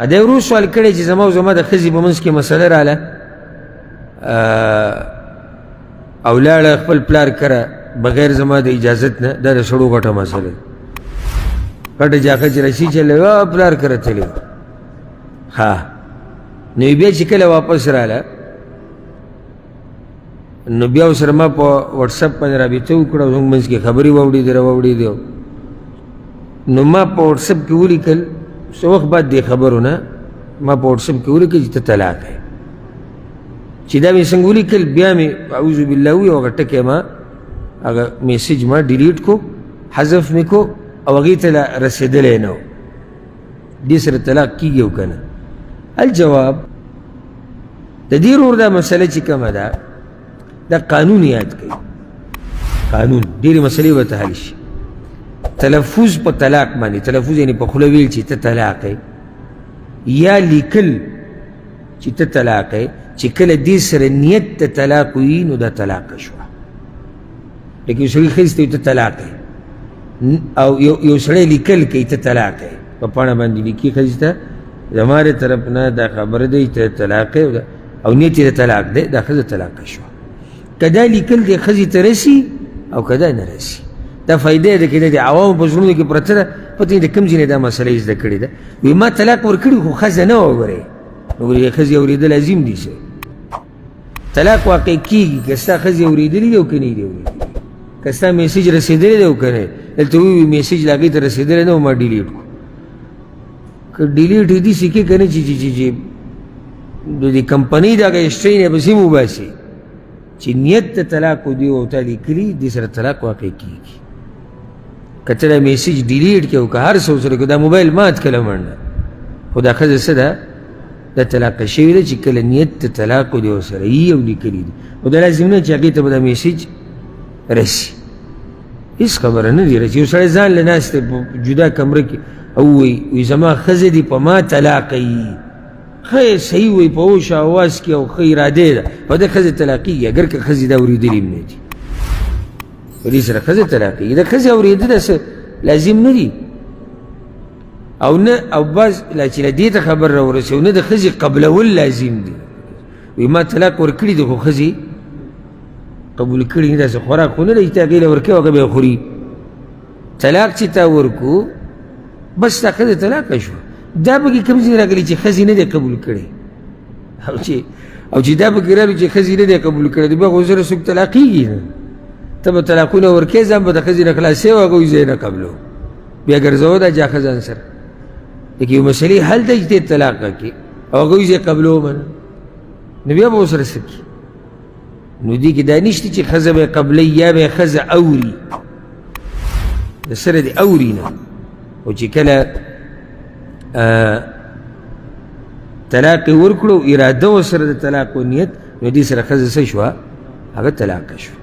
دی ورو سوال کړی چې زما او زما د ښځې په منځ کې مسله راله او لاړه خپل پلار کره بغیر زما د اجازت نه. دا د سړو غټه مسله غټه جاکه چې رسي چلی پلار کره تللی ها. نو بیا چې کله واپس راله نو بیا ورسره ما په وټسپ باندې رابطه وکړه او زموږ منځ کې خبرې واورېدې راواورېدې. نو ما په وټسپ کې ولیکل څه وخت بعد دې خبرو نه ما په وټسپ کې ولیکل چې ته طلاق یې. چې دا مې څنګه ولیکل بیا مې اعوذ بالله وویل او هغه ټکی ما هغه میسیج ما ډیلیټ کو حذف مې کو او هغې ته لا رسېدلی نه و. دې سره طلاق کېږي او که نه؟ الجواب د دې ورور دا مسله چې کومه ده دا قانون یاد کوي. قانون ډېرې مسلې به ته حل شي. تلفظ په طلاق باندې تلفظ یعنې په خوله ویل چې ته طلاق یې یا لیکل چې ته طلاق یې چې کله دې سره نیت د طلاق وي نو دا طلاق شوه. لکه یو سړي ښځې ته ته طلاق یې او یو سړی لیکل کوي ته طلاق یې په پاڼه باندې لیکي ښځې ته زما د طرف نه دا خبره دی ته طلاق یې او نیت یې د طلاق دی دا ښځه طلاق شوه. که دا لیکل دې ښځې ته رسي او که دا نه رسي دا فایده ده که د عوامو په زړونو کې پرته ده. پته یې د کوم ځای نه دا مسله یې زده کړې ده. وایي ما طلاق ورکړي خو ښځه نه وه. ګورئ نو ګورئ ښځې اورېدل لازم دي څه طلاق واقع کېږي که ستا ښځې اورېدلي دي او که نه دي اورېدلي. که ستا میسیج رسېدلی دی او که نه دلته ووایي میسیج له هغې ته رسېدلی نه و ما ډیلیټ کړو. که ډیلیټ یې داسې کې که نه چې د دې کمپنۍ دغه هسټرۍ نه پسې هم وباسي چې نیت د طلاق و دی او تا لیکلي دې سره طلاق واقع کېږي. که ته دا میسیج ډیلیټ کړې او که هر څه ورسره کړو دا موبایل مات کړه منډه خو دا ښځه څه ده دا طلاقه شوې ده چې کله نیت د طلاق و دی ورسره یي او لیکلي دي او دا لازم نه چې هغې ته به دا میسیج رسي. هېڅ خبره نه دي رسي. یو سړی ځان له ناست دی په جدا کمره کې او وایي زما ښځه دي په ما طلاقه یي ښه صحیح وایي په هوش اواز کې او ښه ارادې ده په ده ښځې طلاقېږي اګر که ښځې دا اورېدلي هم نه دي په دې سره ښځې طلاقېږي. د ښځې اورېدل څه لازم نه دي او نه او بعض چې له دې ته خبر راورسي او نه د ښځې قبلول لازم دي. وایي ما طلاق ورکړي دي خو ښځې قبول کړي نه داسې خوراک خو نه دی چې ته هغې له ورکوې هغه به یې خوري. طلاق چې تا ورکو بس تا ښځه طلاقه شوه. دا پکې کوم ځای راغلي چې ښځې نه دی قبول کړی او چې دا پکې راغلي چې ښځې نه دی قبول کړی د بیا خو سره څوک طلاقېږي نه. ته به طلاقونه ورکوې ځان به د ښځې نه خلاصوې او هغه وایي زه یې نه قبلوم بیا ګرځوه دا جاښه ځان سره. لکه یو مسلې حل دی چې ته یې طلاقه کړې او هغه وایي زه یې قبلومه نه نو بیا به ورسره څه کړي. نو دې کې دا نشته چې ښځه به یې قبلوي یا به یې ښځه اوري د سره دې اوري نه. او چې کله طلاق یې ورکړو اراده ورسره د طلاق و نیت نو دې سره ښځه څه شوه هغه طلاقه شوه.